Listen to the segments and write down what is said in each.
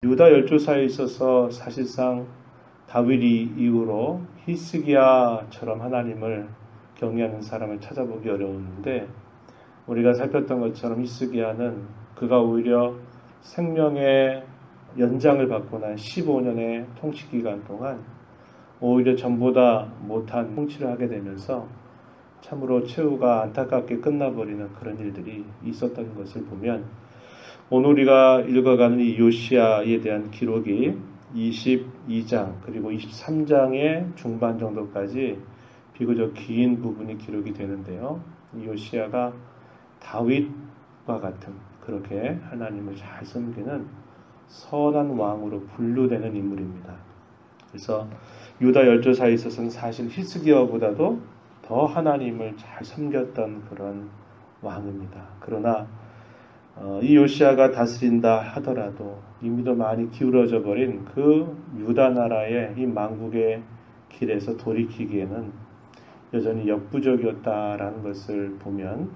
유다 열조사에 있어서 사실상 다윗 이후로 히스기야처럼 하나님을 경외하는 사람을 찾아보기 어려웠는데, 우리가 살폈던 것처럼 히스기야는 그가 오히려 생명의 연장을 받고 난 15년의 통치 기간 동안 오히려 전보다 못한 통치를 하게 되면서 참으로 최후가 안타깝게 끝나버리는 그런 일들이 있었던 것을 보면, 오늘 우리가 읽어가는 이 요시야에 대한 기록이 22장 그리고 23장의 중반 정도까지 비교적 긴 부분이 기록이 되는데요. 이 요시야가 다윗과 같은 그렇게 하나님을 잘 섬기는 선한 왕으로 분류되는 인물입니다. 그래서 유다 열조사에 있어서는 사실 히스기야보다도 더 하나님을 잘 섬겼던 그런 왕입니다. 그러나 이 요시야가 다스린다 하더라도 이미도 많이 기울어져 버린 그 유다 나라의 이 만국의 길에서 돌이키기에는 여전히 역부족이었다라는 것을 보면,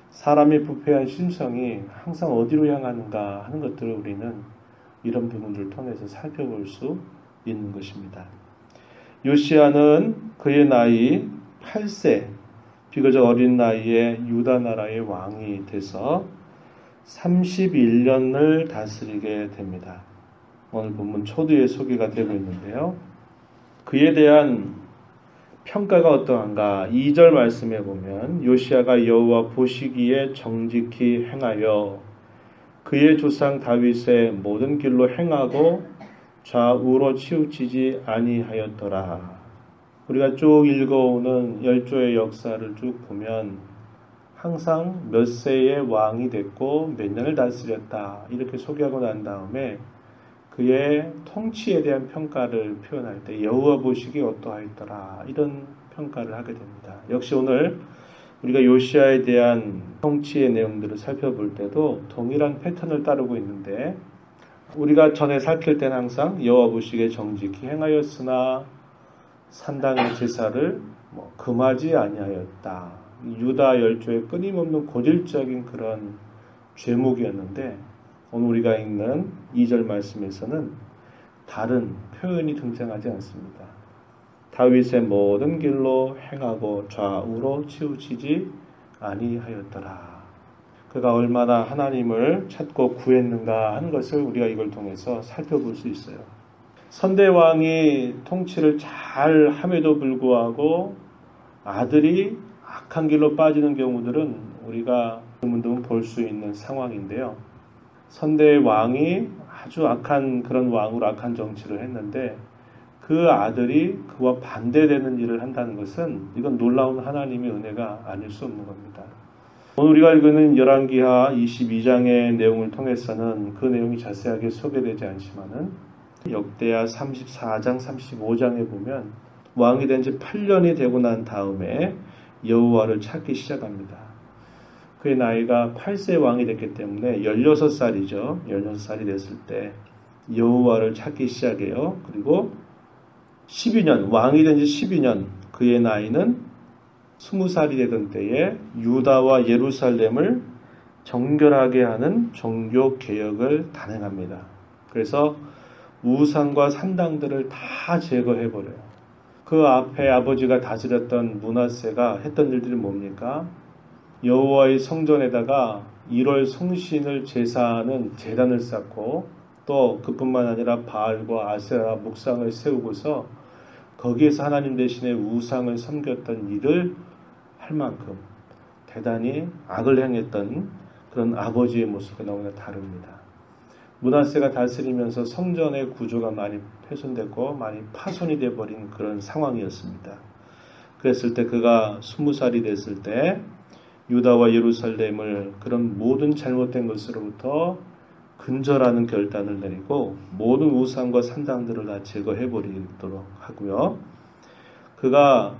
사람의 부패한 심성이 항상 어디로 향하는가 하는 것들을 우리는 이런 부분들을 통해서 살펴볼 수 있는 것입니다. 요시야는 그의 나이 8세, 비교적 어린 나이에 유다 나라의 왕이 돼서 31년을 다스리게 됩니다. 오늘 본문 초두에 소개가 되고 있는데요. 그에 대한 평가가 어떠한가? 2절 말씀에 보면 요시야가 여호와 보시기에 정직히 행하여 그의 조상 다윗의 모든 길로 행하고 좌우로 치우치지 아니하였더라. 우리가 쭉 읽어오는 열조의 역사를 쭉 보면 항상 몇 세의 왕이 됐고 몇 년을 다스렸다 이렇게 소개하고 난 다음에 그의 통치에 대한 평가를 표현할 때 여호와 보시기에 어떠하였더라 이런 평가를 하게 됩니다. 역시 오늘 우리가 요시야에 대한 통치의 내용들을 살펴볼 때도 동일한 패턴을 따르고 있는데, 우리가 전에 살필 때는 항상 여호와 보시기에 정직히 행하였으나 산당의 제사를 금하지 아니하였다. 유다 열조의 끊임없는 고질적인 그런 죄목이었는데, 오늘 우리가 읽는 2절 말씀에서는 다른 표현이 등장하지 않습니다. 다윗의 모든 길로 행하고 좌우로 치우치지 아니하였더라. 그가 얼마나 하나님을 찾고 구했는가 하는 것을 우리가 이걸 통해서 살펴볼 수 있어요. 선대왕이 통치를 잘 함에도 불구하고 아들이 악한 길로 빠지는 경우들은 우리가 드문드문 볼 수 있는 상황인데요. 선대왕이 아주 악한 그런 왕으로 악한 정치를 했는데 그 아들이 그와 반대되는 일을 한다는 것은 이건 놀라운 하나님의 은혜가 아닐 수 없는 겁니다. 오늘 우리가 읽는 열왕기하 22장의 내용을 통해서는 그 내용이 자세하게 소개되지 않지만은 역대하 34장 35장에 보면 왕이 된 지 8년이 되고 난 다음에 여호와를 찾기 시작합니다. 그의 나이가 8세 왕이 됐기 때문에 16살이죠. 16살이 됐을 때 여호와를 찾기 시작해요. 그리고 12년, 왕이 된 지 12년, 그의 나이는 20살이 되던 때에 유다와 예루살렘을 정결하게 하는 종교 개혁을 단행합니다. 그래서 우상과 산당들을 다 제거해버려요. 그 앞에 아버지가 다스렸던 므낫세가 했던 일들이 뭡니까? 여호와의 성전에다가 1월 성신을 제사하는 제단을 쌓고, 또 그뿐만 아니라 바알과 아세라 목상을 세우고서 거기에서 하나님 대신에 우상을 섬겼던 일을 할 만큼 대단히 악을 행했던 그런 아버지의 모습과 너무나 다릅니다. 므낫세가 다스리면서 성전의 구조가 많이 훼손됐고 많이 파손이 되어버린 그런 상황이었습니다. 그랬을 때 그가 20살이 됐을 때 유다와 예루살렘을 그런 모든 잘못된 것으로부터 근절하는 결단을 내리고 모든 우상과 산당들을 다 제거해버리도록 하고요. 그가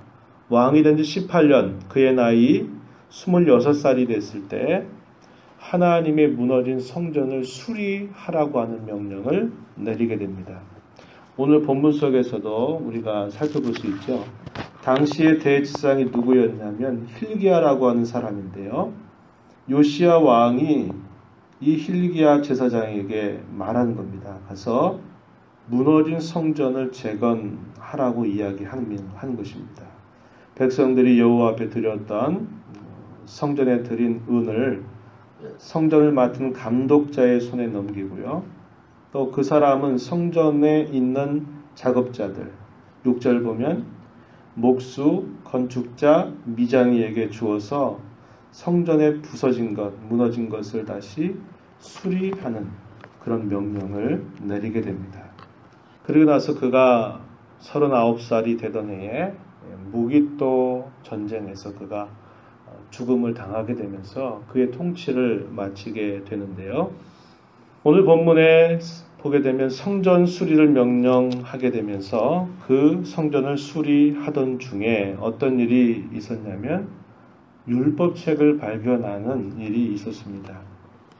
왕이 된 지 18년, 그의 나이 26살이 됐을 때 하나님의 무너진 성전을 수리하라고 하는 명령을 내리게 됩니다. 오늘 본문 속에서도 우리가 살펴볼 수 있죠. 당시의 대지상이 누구였냐면 힐기야라고 하는 사람인데요. 요시야 왕이 이 hilki야 제사장에게 말하는 겁니다. 가서 무너진 성전을 재건하라고 이야기하는 것입니다. 백성들이 여호와 앞에 드렸던 성전에 드린 은을 성전을 맡은 감독자의 손에 넘기고요. 또 그 사람은 성전에 있는 작업자들, 6절 보면 목수, 건축자, 미장이에게 주어서 성전에 부서진 것, 무너진 것을 다시 수리하는 그런 명령을 내리게 됩니다. 그리고 나서 그가 39살이 되던 해에 무기또 전쟁에서 그가 죽음을 당하게 되면서 그의 통치를 마치게 되는데요. 오늘 본문에 보게 되면 성전 수리를 명령하게 되면서 그 성전을 수리하던 중에 어떤 일이 있었냐면 율법책을 발견하는 일이 있었습니다.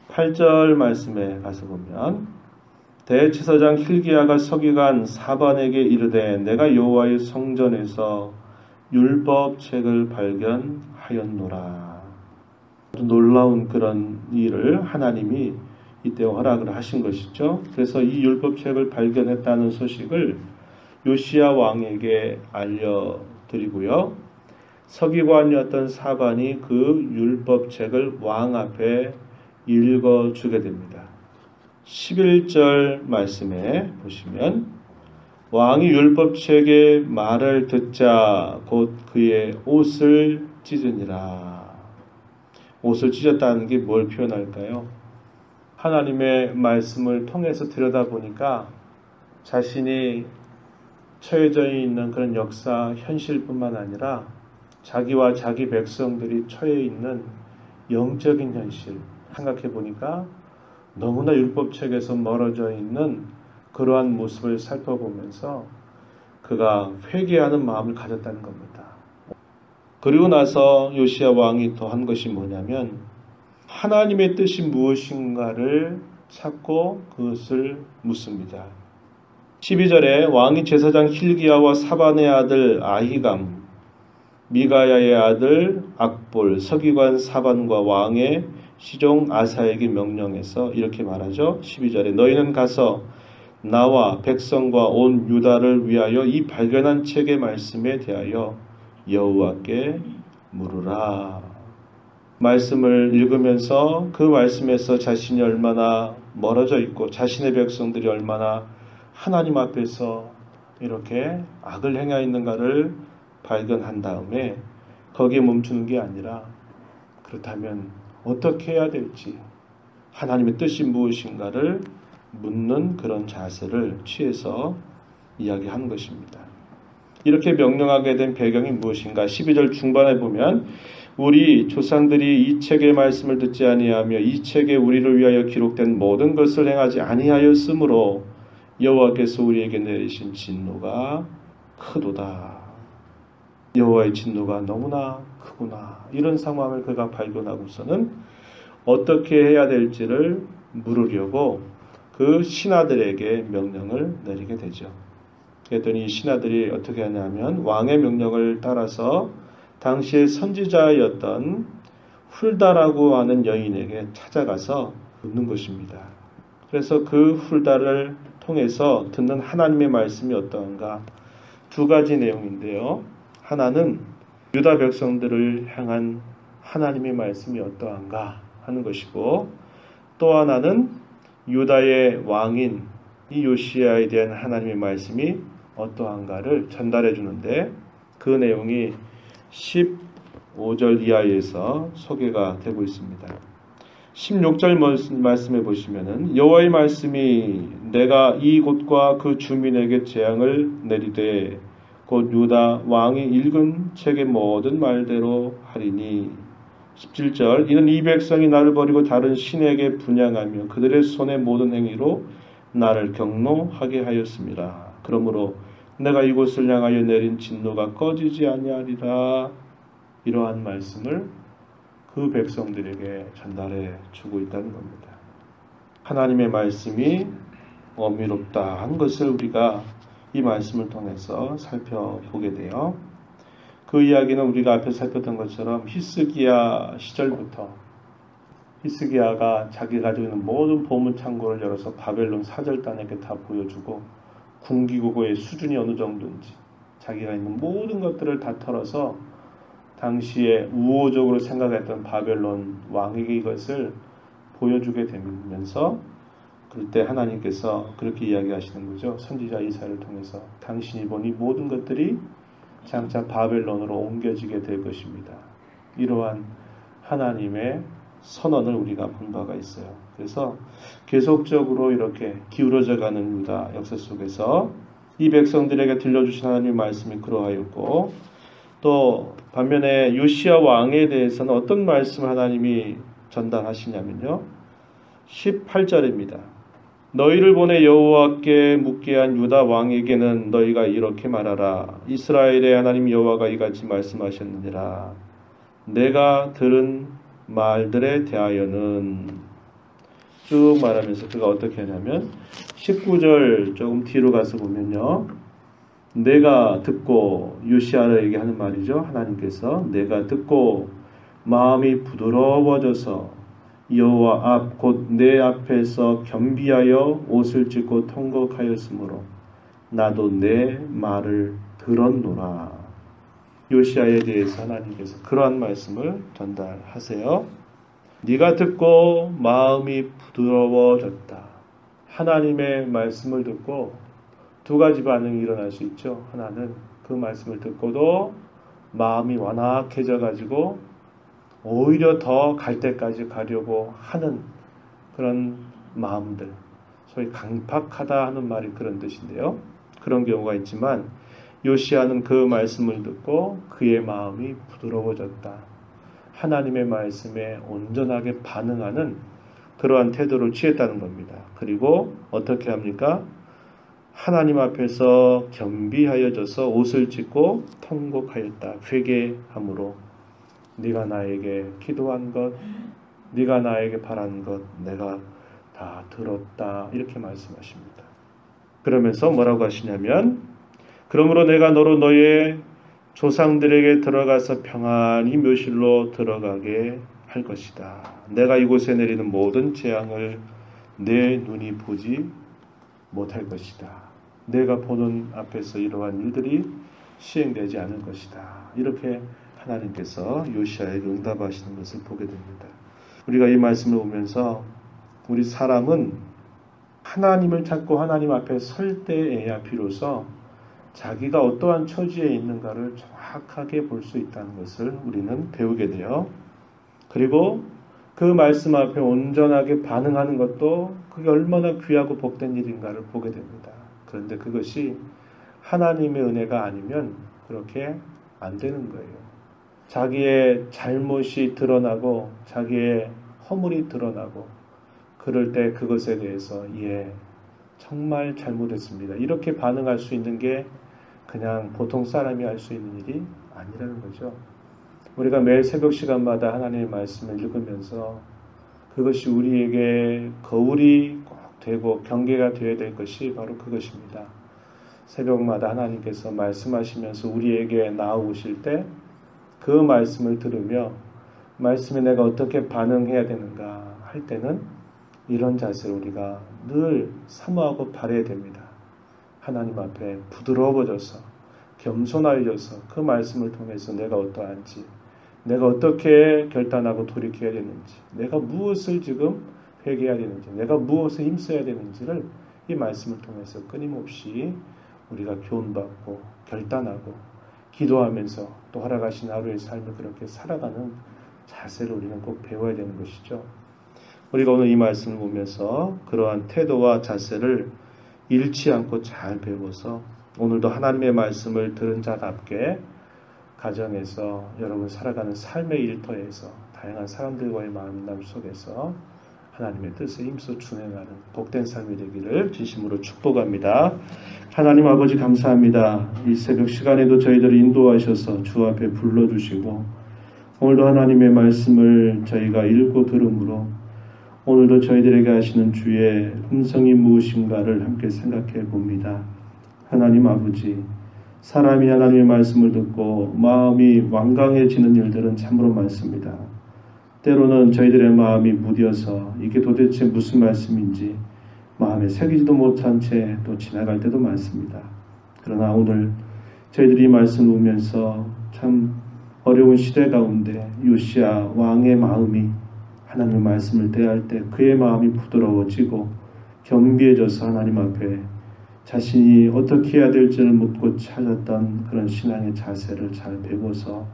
8절 말씀에 가서 보면 대제사장 hilki야가 서기관 사반에게 이르되 내가 여호와의 성전에서 율법책을 발견하였노라. 놀라운 그런 일을 하나님이 이때 허락을 하신 것이죠. 그래서 이 율법책을 발견했다는 소식을 요시야 왕에게 알려드리고요. 서기관이었던 사반이 그 율법책을 왕 앞에 읽어주게 됩니다. 11절 말씀에 보시면 왕이 율법책의 말을 듣자 곧 그의 옷을 찢으니라. 옷을 찢었다는 게 뭘 표현할까요? 하나님의 말씀을 통해서 들여다보니까 자신이 처해져 있는 그런 역사 현실뿐만 아니라 자기와 자기 백성들이 처해 있는 영적인 현실 생각해 보니까 너무나 율법책에서 멀어져 있는 그러한 모습을 살펴보면서 그가 회개하는 마음을 가졌다는 겁니다. 그리고 나서 요시야 왕이 더 한 것이 뭐냐면 하나님의 뜻이 무엇인가를 찾고 그것을 묻습니다. 12절에 왕이 제사장 hilki야와 사반의 아들 아히감, 미가야의 아들 악볼, 서기관 사반과 왕의 시종 아사에게 명령해서 이렇게 말하죠. 12절에 너희는 가서 나와 백성과 온 유다를 위하여 이 발견한 책의 말씀에 대하여 여호와께 물으라. 말씀을 읽으면서 그 말씀에서 자신이 얼마나 멀어져 있고 자신의 백성들이 얼마나 하나님 앞에서 이렇게 악을 행하여 있는가를 발견한 다음에 거기에 멈추는 게 아니라 그렇다면 어떻게 해야 될지 하나님의 뜻이 무엇인가를 묻는 그런 자세를 취해서 이야기하는 것입니다. 이렇게 명령하게 된 배경이 무엇인가? 12절 중반에 보면 우리 조상들이 이 책의 말씀을 듣지 아니하며 이 책에 우리를 위하여 기록된 모든 것을 행하지 아니하였으므로 여호와께서 우리에게 내리신 진노가 크도다. 여호와의 진노가 너무나 크구나. 이런 상황을 그가 발견하고서는 어떻게 해야 될지를 물으려고 그 신하들에게 명령을 내리게 되죠. 그랬더니 이 신하들이 어떻게 하냐면 왕의 명령을 따라서 당시의 선지자였던 훌다라고 하는 여인에게 찾아가서 묻는 것입니다. 그래서 그 훌다를 통해서 듣는 하나님의 말씀이 어떠한가? 두 가지 내용인데요. 하나는 유다 백성들을 향한 하나님의 말씀이 어떠한가 하는 것이고, 또 하나는 유다의 왕인 이 요시야에 대한 하나님의 말씀이 어떠한가를 전달해 주는데, 그 내용이 15절 이하에서 소개가 되고 있습니다. 16절 말씀해 보시면은 여호와의 말씀이 내가 이 곳과 그 주민에게 재앙을 내리되 곧 유다 왕이 읽은 책의 모든 말대로 하리니. 17절 이는 이 백성이 나를 버리고 다른 신에게 분향하며 그들의 손의 모든 행위로 나를 경노하게 하였습니다. 그러므로 내가 이곳을 향하여 내린 진노가 꺼지지 아니하리라. 이러한 말씀을 그 백성들에게 전달해 주고 있다는 겁니다. 하나님의 말씀이 어미롭다 한 것을 우리가 이 말씀을 통해서 살펴보게 돼요. 그 이야기는 우리가 앞에 살폈던 것처럼 히스기야 시절부터 히스기야가 자기 가지고 있는 모든 보물 창고를 열어서 바벨론 사절단에게 다 보여주고 군기국어의 수준이 어느 정도인지 자기가 있는 모든 것들을 다 털어서 당시에 우호적으로 생각했던 바벨론 왕에게 이것을 보여주게 되면서 그때 하나님께서 그렇게 이야기하시는 거죠. 선지자 이사야를 통해서 당신이 보니 모든 것들이 장차 바벨론으로 옮겨지게 될 것입니다. 이러한 하나님의 선언을 우리가 본 바가 있어요. 그래서 계속적으로 이렇게 기울어져 가는 유다 역사 속에서 이 백성들에게 들려주신 하나님의 말씀이 그러하였고, 또 반면에 요시야 왕에 대해서는 어떤 말씀을 하나님이 전달하시냐면요, 18절입니다. 너희를 보내 여호와께 묻게 한 유다 왕에게는 너희가 이렇게 말하라. 이스라엘의 하나님 여호와가 이같이 말씀하셨느니라. 내가 들은 말들에 대하여는, 쭉 말하면서 그가 어떻게 하냐면 19절 조금 뒤로 가서 보면요, 내가 듣고, 요시야에게 하는 말이죠. 하나님께서 내가 듣고 마음이 부드러워져서 여호와 앞 곧 내 앞에서 겸비하여 옷을 찢고 통곡하였으므로 나도 내 말을 들었노라. 요시야에 대해서 하나님께서 그러한 말씀을 전달하세요. 네가 듣고 마음이 부드러워졌다. 하나님의 말씀을 듣고 두 가지 반응이 일어날 수 있죠. 하나는 그 말씀을 듣고도 마음이 완악해져 가지고 오히려 더 갈 때까지 가려고 하는 그런 마음들, 소위 강팍하다 하는 말이 그런 뜻인데요. 그런 경우가 있지만 요시야는 그 말씀을 듣고 그의 마음이 부드러워졌다. 하나님의 말씀에 온전하게 반응하는 그러한 태도를 취했다는 겁니다. 그리고 어떻게 합니까? 하나님 앞에서 겸비하여져서 옷을 찢고 통곡하였다. 회개함으로 네가 나에게 기도한 것, 네가 나에게 바란 것 내가 다 들었다. 이렇게 말씀하십니다. 그러면서 뭐라고 하시냐면, 그러므로 내가 너로 너의 조상들에게 들어가서 평안히 묘실로 들어가게 할 것이다. 내가 이곳에 내리는 모든 재앙을 내 눈이 보지 못할 것이다. 내가 보는 앞에서 이러한 일들이 시행되지 않을 것이다. 이렇게 하나님께서 요시야에게 응답하시는 것을 보게 됩니다. 우리가 이 말씀을 보면서 우리 사람은 하나님을 찾고 하나님 앞에 설 때에야 비로소 자기가 어떠한 처지에 있는가를 정확하게 볼 수 있다는 것을 우리는 배우게 돼요. 그리고 그 말씀 앞에 온전하게 반응하는 것도 그게 얼마나 귀하고 복된 일인가를 보게 됩니다. 그런데 그것이 하나님의 은혜가 아니면 그렇게 안 되는 거예요. 자기의 잘못이 드러나고 자기의 허물이 드러나고 그럴 때 그것에 대해서 정말 잘못했습니다. 이렇게 반응할 수 있는 게 그냥 보통 사람이 할 수 있는 일이 아니라는 거죠. 우리가 매일 새벽 시간마다 하나님의 말씀을 읽으면서 그것이 우리에게 거울이 꼭 되고 경계가 되어야 될 것이 바로 그것입니다. 새벽마다 하나님께서 말씀하시면서 우리에게 나아오실 때 그 말씀을 들으며 말씀에 내가 어떻게 반응해야 되는가 할 때는 이런 자세를 우리가 늘 사모하고 바라야 됩니다. 하나님 앞에 부드러워져서 겸손하여져서 그 말씀을 통해서 내가 어떠한지, 내가 어떻게 결단하고 돌이켜야 되는지, 내가 무엇을 지금 회개해야 되는지, 내가 무엇을 힘써야 되는지를 이 말씀을 통해서 끊임없이 우리가 교훈받고 결단하고 기도하면서 또 허락하신 하루의 삶을 그렇게 살아가는 자세를 우리는 꼭 배워야 되는 것이죠. 우리가 오늘 이 말씀을 보면서 그러한 태도와 자세를 잃지 않고 잘 배워서 오늘도 하나님의 말씀을 들은 자답게 가정에서 여러분 살아가는 삶의 일터에서 다양한 사람들과의 만남 속에서 하나님의 뜻에 힘써 준행하는 복된 삶이 되기를 진심으로 축복합니다. 하나님 아버지 감사합니다. 이 새벽 시간에도 저희들을 인도하셔서 주 앞에 불러주시고 오늘도 하나님의 말씀을 저희가 읽고 들음으로 오늘도 저희들에게 하시는 주의 음성이 무엇인가를 함께 생각해 봅니다. 하나님 아버지, 사람이 하나님의 말씀을 듣고 마음이 완강해지는 일들은 참으로 많습니다. 때로는 저희들의 마음이 무뎌서 이게 도대체 무슨 말씀인지 마음에 새기지도 못한 채 또 지나갈 때도 많습니다. 그러나 오늘 저희들이 말씀을 보면서 참 어려운 시대 가운데 요시야 왕의 마음이 하나님의 말씀을 대할 때 그의 마음이 부드러워지고 겸비해져서 하나님 앞에 자신이 어떻게 해야 될지를 묻고 찾았던 그런 신앙의 자세를 잘 배워서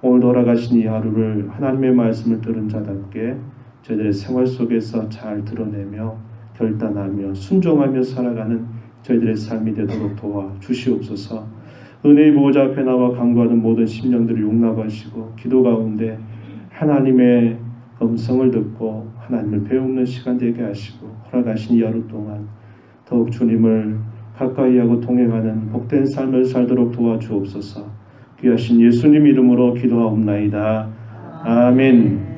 오늘 돌아가신 이 하루를 하나님의 말씀을 들은 자답게 저희들의 생활 속에서 잘 드러내며 결단하며 순종하며 살아가는 저희들의 삶이 되도록 도와주시옵소서. 은혜의 보호자 앞에 나와 간구하는 모든 심령들을 용납하시고 기도 가운데 하나님의 음성을 듣고 하나님을 배우는 시간 되게 하시고 허락하신 이 하루 동안 더욱 주님을 가까이하고 동행하는 복된 삶을 살도록 도와주옵소서. 귀하신 예수님 이름으로 기도하옵나이다. 아멘.